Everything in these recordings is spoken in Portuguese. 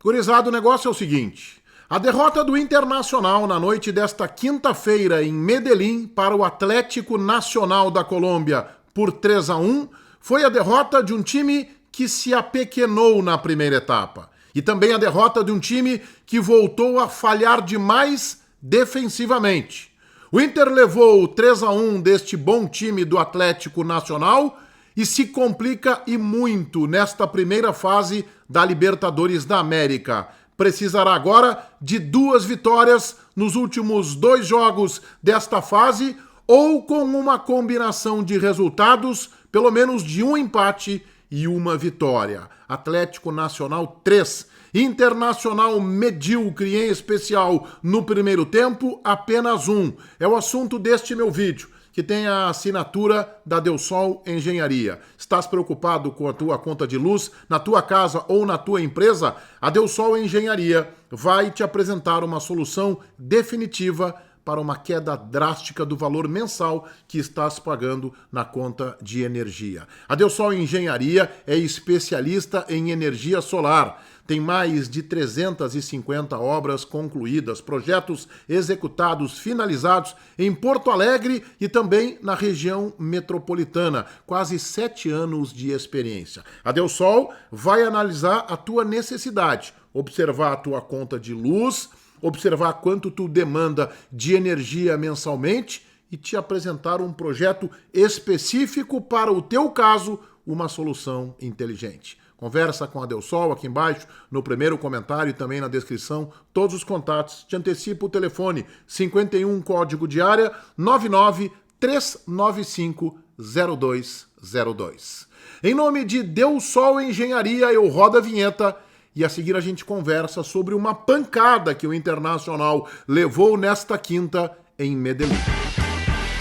Gurizada, o negócio é o seguinte. A derrota do Internacional na noite desta quinta-feira em Medellín para o Atlético Nacional da Colômbia por 3-1 foi a derrota de um time que se apequenou na primeira etapa. E também a derrota de um time que voltou a falhar demais defensivamente. O Inter levou o 3-1 deste bom time do Atlético Nacional e se complica e muito nesta primeira fase da Libertadores da América. Precisará agora de 2 vitórias nos últimos 2 jogos desta fase ou com uma combinação de resultados, pelo menos de um empate e uma vitória. Atlético Nacional 3, Internacional medíocre em especial no primeiro tempo, apenas 1. É o assunto deste meu vídeo, que tem a assinatura da Del Sol Engenharia. Estás preocupado com a tua conta de luz na tua casa ou na tua empresa? A Del Sol Engenharia vai te apresentar uma solução definitiva para uma queda drástica do valor mensal que estás pagando na conta de energia. A Del Sol Engenharia é especialista em energia solar. Tem mais de 350 obras concluídas, projetos executados, finalizados em Porto Alegre e também na região metropolitana. Quase 7 anos de experiência. A Del Sol vai analisar a tua necessidade, observar a tua conta de luz, observar quanto tu demanda de energia mensalmente e te apresentar um projeto específico para o teu caso, uma solução inteligente. Conversa com a Del Sol aqui embaixo, no primeiro comentário e também na descrição, todos os contatos. Te antecipo o telefone 51 código de área 99 395 0202. Em nome de Del Sol Engenharia, eu rodo a vinheta e a seguir a gente conversa sobre uma pancada que o Internacional levou nesta quinta em Medellín.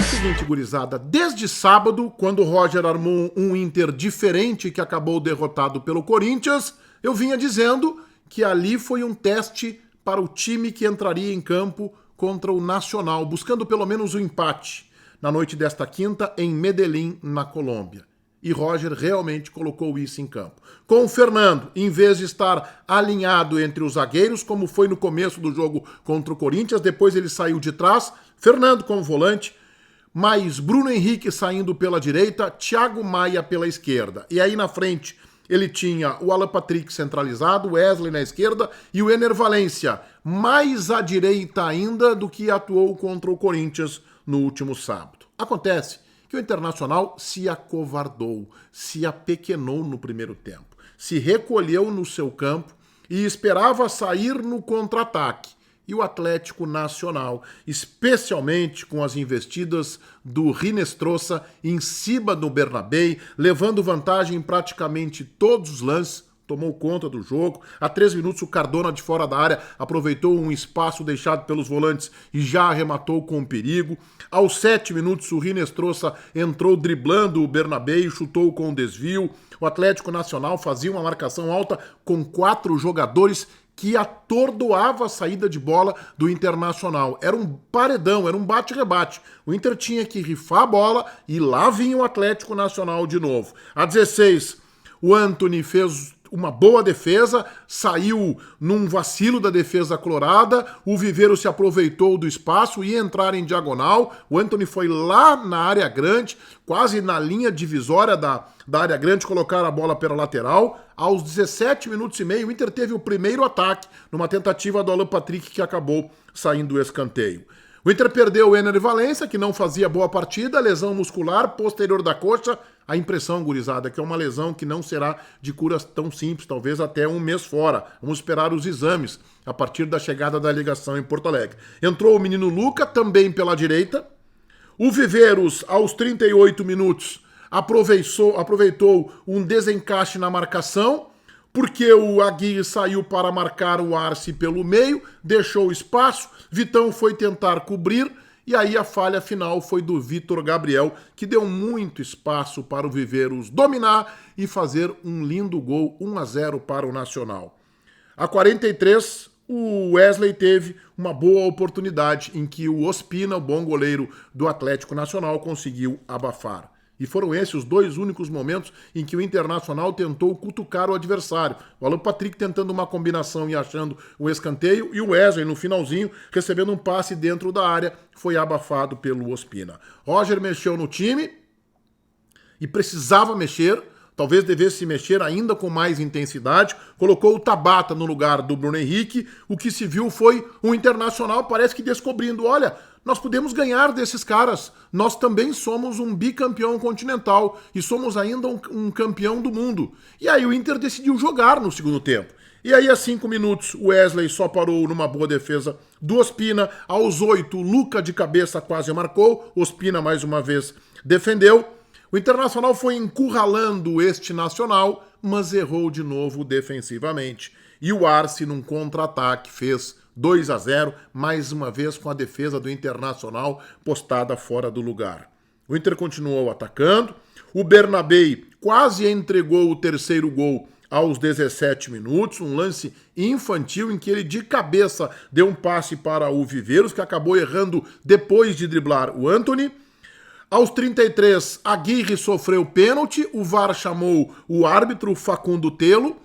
Seguinte, gurizada, desde sábado, quando o Roger armou um Inter diferente que acabou derrotado pelo Corinthians, eu vinha dizendo que ali foi um teste para o time que entraria em campo contra o Nacional, buscando pelo menos o empate na noite desta quinta em Medellín, na Colômbia. E Roger realmente colocou isso em campo. Com o Fernando, em vez de estar alinhado entre os zagueiros, como foi no começo do jogo contra o Corinthians, depois ele saiu de trás, Fernando como volante, mais Bruno Henrique saindo pela direita, Thiago Maia pela esquerda. E aí na frente ele tinha o Alan Patrick centralizado, Wesley na esquerda e o Ener Valencia mais à direita ainda do que atuou contra o Corinthians no último sábado. Acontece que o Internacional se acovardou, se apequenou no primeiro tempo, se recolheu no seu campo e esperava sair no contra-ataque. E o Atlético Nacional, especialmente com as investidas do Rinestrosa em cima do Bernabéu, levando vantagem em praticamente todos os lances, tomou conta do jogo. A 3 minutos o Cardona de fora da área aproveitou um espaço deixado pelos volantes e já arrematou com perigo. Aos 7 minutos o Rinestrosa entrou driblando o Bernabéu e chutou com desvio. O Atlético Nacional fazia uma marcação alta com 4 jogadores que atordoava a saída de bola do Internacional. Era um paredão, era um bate-rebate. O Inter tinha que rifar a bola e lá vinha o Atlético Nacional de novo. A 16, o Antony fez uma boa defesa, saiu num vacilo da defesa colorada, o Viveiro se aproveitou do espaço, ia entrar em diagonal, o Antony foi lá na área grande, quase na linha divisória da área grande, colocar a bola pela lateral. Aos 17 minutos e meio, o Inter teve o primeiro ataque, numa tentativa do Alan Patrick que acabou saindo do escanteio. O Inter perdeu o Ener Valencia, que não fazia boa partida, lesão muscular posterior da coxa. A impressão, gurizada, que é uma lesão que não será de cura tão simples, talvez até um mês fora. Vamos esperar os exames a partir da chegada da ligação em Porto Alegre. Entrou o menino Luca, também pela direita. O Viveiros, aos 38 minutos, aproveitou um desencaixe na marcação, porque o Aguirre saiu para marcar o Arce pelo meio, deixou espaço, Vitão foi tentar cobrir, e aí a falha final foi do Vitor Gabriel, que deu muito espaço para o Viveiros dominar e fazer um lindo gol, 1-0 para o Nacional. A 43, o Wesley teve uma boa oportunidade em que o Ospina, o bom goleiro do Atlético Nacional, conseguiu abafar. E foram esses os dois únicos momentos em que o Internacional tentou cutucar o adversário. O Alan Patrick tentando uma combinação e achando o escanteio, e o Wesley no finalzinho recebendo um passe dentro da área, foi abafado pelo Ospina. Roger mexeu no time e precisava mexer, talvez devesse mexer ainda com mais intensidade, colocou o Tabata no lugar do Bruno Henrique. O que se viu foi um Internacional, parece que descobrindo, olha, nós podemos ganhar desses caras, nós também somos um bicampeão continental e somos ainda um campeão do mundo. E aí o Inter decidiu jogar no segundo tempo. E aí, a 5 minutos, o Wesley só parou numa boa defesa do Ospina. Aos 8, Luca de cabeça quase marcou. Ospina, mais uma vez, defendeu. O Internacional foi encurralando este Nacional, mas errou de novo defensivamente. E o Arce, num contra-ataque, fez 2-0, mais uma vez com a defesa do Internacional postada fora do lugar. O Inter continuou atacando. O Bernabei quase entregou o terceiro gol aos 17 minutos, um lance infantil em que ele de cabeça deu um passe para o Viveiros, que acabou errando depois de driblar o Antony. Aos 33, Aguirre sofreu pênalti, o VAR chamou o árbitro Facundo Telo,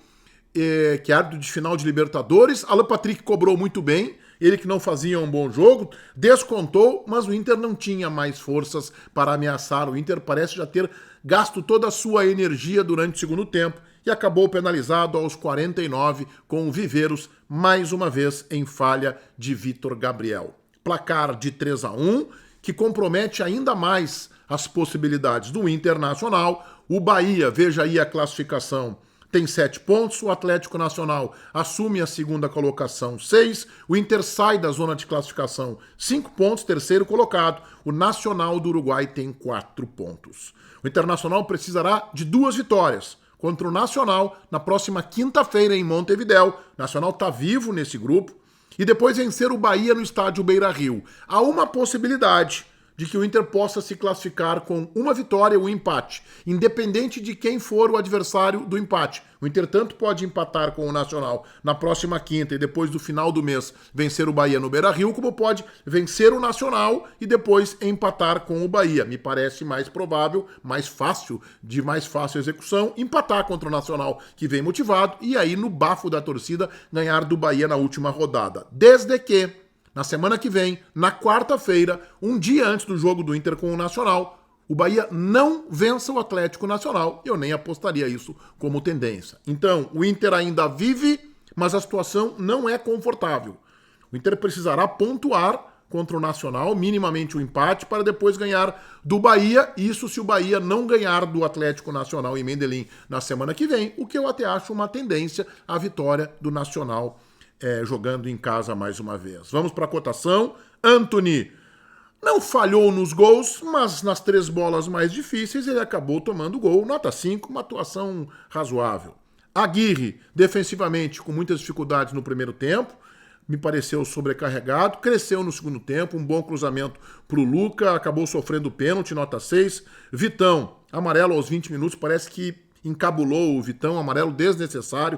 que é árbitro de final de Libertadores. Alan Patrick cobrou muito bem, ele que não fazia um bom jogo, descontou, mas o Inter não tinha mais forças para ameaçar. O Inter parece já ter gasto toda a sua energia durante o segundo tempo e acabou penalizado aos 49 com o Viveiros, mais uma vez em falha de Vitor Gabriel. Placar de 3-1, que compromete ainda mais as possibilidades do Internacional. O Bahia, veja aí a classificação, tem 7 pontos, o Atlético Nacional assume a segunda colocação, 6, o Inter sai da zona de classificação, 5 pontos, terceiro colocado, o Nacional do Uruguai tem 4 pontos. O Internacional precisará de 2 vitórias contra o Nacional na próxima quinta-feira em Montevidéu. O Nacional está vivo nesse grupo. E depois vencer o Bahia no estádio Beira-Rio. Há uma possibilidade de que o Inter possa se classificar com uma vitória ou um empate, independente de quem for o adversário do empate. O Inter tanto pode empatar com o Nacional na próxima quinta e depois do final do mês vencer o Bahia no Beira-Rio, como pode vencer o Nacional e depois empatar com o Bahia. Me parece mais provável, mais fácil execução, empatar contra o Nacional, que vem motivado, e aí no bafo da torcida ganhar do Bahia na última rodada. Desde que na semana que vem, na quarta-feira, um dia antes do jogo do Inter com o Nacional, o Bahia não vença o Atlético Nacional. Eu nem apostaria isso como tendência. Então, o Inter ainda vive, mas a situação não é confortável. O Inter precisará pontuar contra o Nacional, minimamente um empate, para depois ganhar do Bahia. Isso se o Bahia não ganhar do Atlético Nacional em Medellín na semana que vem, o que eu até acho uma tendência à vitória do Nacional jogando em casa mais uma vez. Vamos para a cotação. Antony não falhou nos gols, mas nas 3 bolas mais difíceis ele acabou tomando gol. Nota 5, uma atuação razoável. Aguirre, defensivamente, com muitas dificuldades no primeiro tempo, me pareceu sobrecarregado, cresceu no segundo tempo, um bom cruzamento para o Luca, acabou sofrendo pênalti, nota 6. Vitão, amarelo aos 20 minutos, parece que encabulou o Vitão, amarelo desnecessário,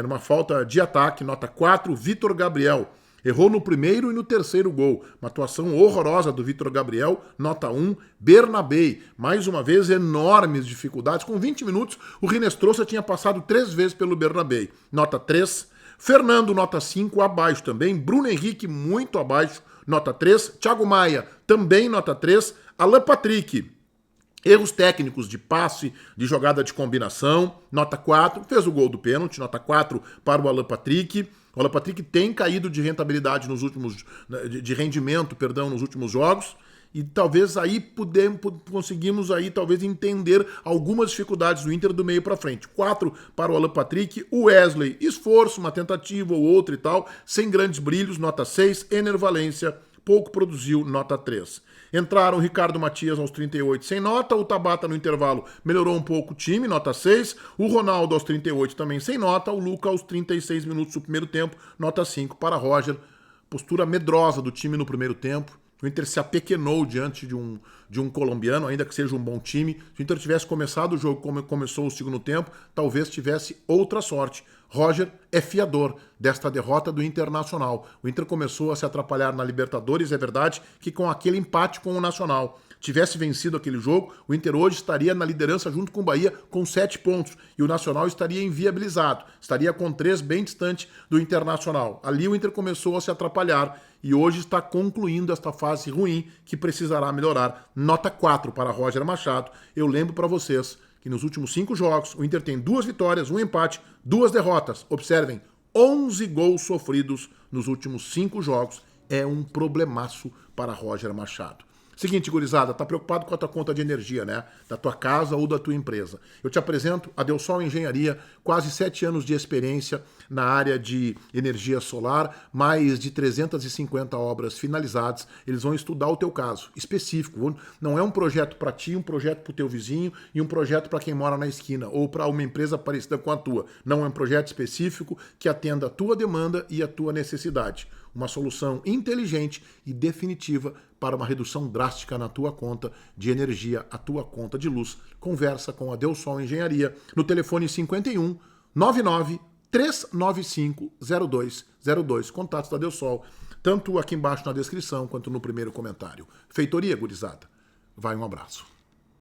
numa falta de ataque, nota 4. Vitor Gabriel, errou no primeiro e no terceiro gol, uma atuação horrorosa do Vitor Gabriel, nota 1. Bernabei, mais uma vez, enormes dificuldades, com 20 minutos o Rinestrosa tinha passado 3 vezes pelo Bernabei, nota 3. Fernando, nota 5, abaixo também. Bruno Henrique, muito abaixo, nota 3. Thiago Maia, também nota 3. Alan Patrick, erros técnicos de passe, de jogada de combinação, nota 4. Fez o gol do pênalti, nota 4 para o Alan Patrick. O Alan Patrick tem caído de rentabilidade de rendimento, nos últimos jogos. E talvez aí conseguimos aí talvez entender algumas dificuldades do Inter do meio para frente. 4 para o Alan Patrick. O Wesley, esforço, uma tentativa ou outra e tal, sem grandes brilhos, nota 6. Ener Valencia, pouco produziu, nota 3. Entraram o Ricardo Matias aos 38 sem nota, o Tabata no intervalo melhorou um pouco o time, nota 6, o Ronaldo aos 38 também sem nota, o Luca aos 36 minutos do primeiro tempo, nota 5 para Roger. Postura medrosa do time no primeiro tempo. O Inter se apequenou diante de um colombiano, ainda que seja um bom time. Se o Inter tivesse começado o jogo como começou o segundo tempo, talvez tivesse outra sorte. Roger é fiador desta derrota do Internacional. O Inter começou a se atrapalhar na Libertadores, é verdade que com aquele empate com o Nacional. tivesse vencido aquele jogo, o Inter hoje estaria na liderança junto com o Bahia com 7 pontos e o Nacional estaria inviabilizado, estaria com 3 bem distante do Internacional. Ali o Inter começou a se atrapalhar e hoje está concluindo esta fase ruim que precisará melhorar. Nota 4 para Roger Machado. Eu lembro para vocês que nos últimos 5 jogos o Inter tem 2 vitórias, 1 empate, 2 derrotas. Observem, 11 gols sofridos nos últimos 5 jogos. É um problemaço para Roger Machado. Seguinte, gurizada, tá preocupado com a tua conta de energia, né? Da tua casa ou da tua empresa. Eu te apresento a Del Sol Engenharia, quase 7 anos de experiência na área de energia solar, mais de 350 obras finalizadas. Eles vão estudar o teu caso específico. Não é um projeto para ti, um projeto para o teu vizinho e um projeto para quem mora na esquina ou para uma empresa parecida com a tua. Não é um projeto específico que atenda a tua demanda e a tua necessidade. Uma solução inteligente e definitiva para uma redução drástica na tua conta de energia, a tua conta de luz. Conversa com a Del Sol Engenharia no telefone 51 99 395 0202. Contatos da Del Sol, tanto aqui embaixo na descrição quanto no primeiro comentário. Feitoria, gurizada. Vai, um abraço.